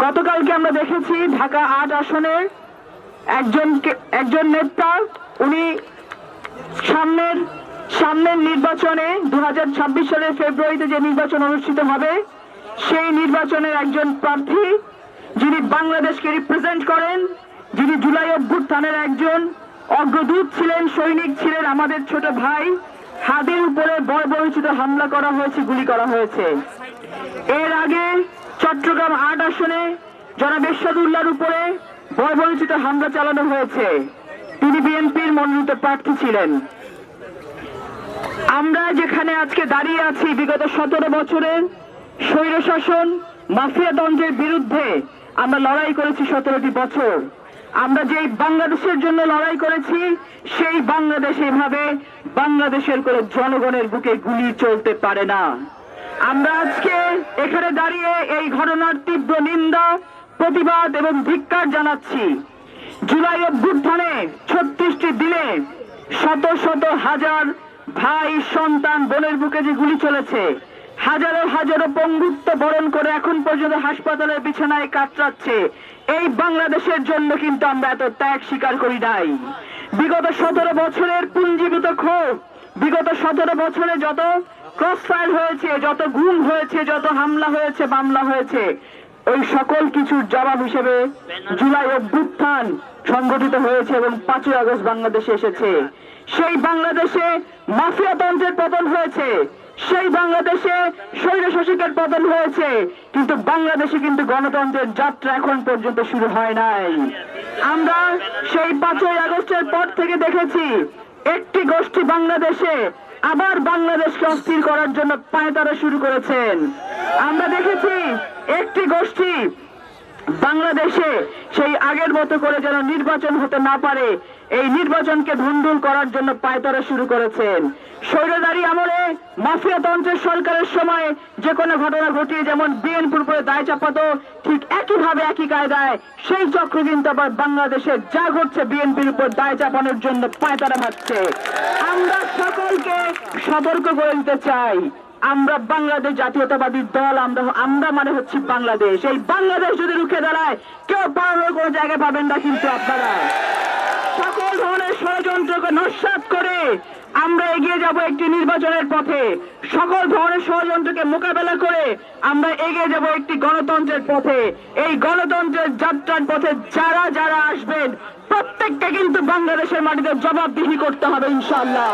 গতকালকে আমরা দেখেছি ঢাকা ৮ আসনের একজন নেতা উনি সামনের নির্বাচনে 2026 সালের ফেব্রুয়ারিতে যে নির্বাচন অনুষ্ঠিত হবে সেই নির্বাচনের একজন প্রার্থী যিনি বাংলাদেশকে রিপ্রেজেন্ট করেন, যিনি জুলাই অভ্যুত্থানের একজন অগ্রদূত ছিলেন, সৈনিক ছিলেন, আমাদের ছোট ভাই হাদির উপরে বর্বরোচিত হামলা করা হয়েছে, গুলি করা হয়েছে। এর আগে চট্টগ্রাম ৮ আসনে জনাব এরশাদুল্লাহর উপরে বর্বরোচিত হামলা চালানো হয়েছে। তিনি বিএনপির মনোনীত প্রার্থী ছিলেন। আমরা যেখানে আজকে দাঁড়িয়ে আছি, বিগত 17 বছরের স্বৈরশাসন মাফিয়াতন্ত্রের বিরুদ্ধে আমরা লড়াই করেছি 17টি বছর। আমরা যেই বাংলাদেশের জন্য লড়াই করেছি সেই বাংলাদেশ এভাবে বাংলাদেশের করে জনগণের বুকে গুলি চলতে পারে না। আমরা আজকে এখানে দাঁড়িয়ে এই ঘটনার তীব্র নিন্দা, প্রতিবাদ এবং ধিক্কার জানাচ্ছি। জুলাই অভ্যুত্থানে 36টি দিনে শত শত হাজার ভাই, সন্তান, বোনের বুকে যে গুলি চলেছে, হাজারো হাজারো পঙ্গুত্ব বরণ করে এখন পর্যন্ত হাসপাতালের বিছানায় কাতরাচ্ছে, এই বাংলাদেশের জন্য কিন্তু আমরা এত ত্যাগ স্বীকার করি নাই। বিগত 17 বছরের পুঞ্জীভূত ক্ষোভ, বিগত 17 বছরে যত ক্রসফায়ার হয়েছে, যত গুম হয়েছে, যত হামলা হয়েছে, মামলা হয়েছে, ওই সকল কিছুর জবাব হিসেবে জুলাই অভ্যুত্থান সংগঠিত হয়েছে এবং 5ই আগস্ট বাংলাদেশে এসেছে। সেই বাংলাদেশে মাফিয়াতন্ত্রের পতন হয়েছে, সেই বাংলাদেশে স্বৈরশাসকের পতন হয়েছে, কিন্তু বাংলাদেশে কিন্তু গণতন্ত্রের যাত্রা এখন পর্যন্ত শুরু হয় নাই। আমরা সেই 5ই আগস্টের পর থেকে দেখেছি একটি গোষ্ঠী বাংলাদেশে আবার বাংলাদেশকে অস্থির করার জন্য পায়তারা শুরু করেছেন। আমরা দেখেছি একটি গোষ্ঠী বাংলাদেশে সেই আগের মতো করে যেন নির্বাচন হতে না পারে, এই নির্বাচনকে ভণ্ডুল করার জন্য পায়তারা শুরু করেছেন। স্বৈরধারী আমলে মাফিয়াতন্ত্রের সরকারের সময় যে কোনো ঘটনা ঘটিয়ে যেমন বিএনপির উপরে দায় চাপাতো, ঠিক একইভাবে একই কায়দায় সেই চক্র কিন্তু আবার বাংলাদেশে যা ঘটছে বিএনপির উপর দায় চাপানোর জন্য পায়তারা ভাবছে। আমরা সকলকে সতর্ক করে দিতে চাই, আমরা বাংলাদেশ জাতীয়তাবাদী দল, আমরা মানে হচ্ছে বাংলাদেশ। এই বাংলাদেশ যদি রুখে দাঁড়ায় কেউ পালানোর কোনো জায়গায় পাবেন না। কিন্তু আপনারা সকল ধরনের ষড়যন্ত্রকে নস্যাৎ করে আমরা এগিয়ে যাব একটি নির্বাচনের পথে। সকল ধরনের ষড়যন্ত্রকে মোকাবেলা করে আমরা এগিয়ে যাব একটি গণতন্ত্রের পথে। এই গণতন্ত্রের যাত্রার পথে যারা যারা আসবেন প্রত্যেককে কিন্তু বাংলাদেশের মাটিতে জবাবদিহি করতে হবে ইনশাআল্লাহ।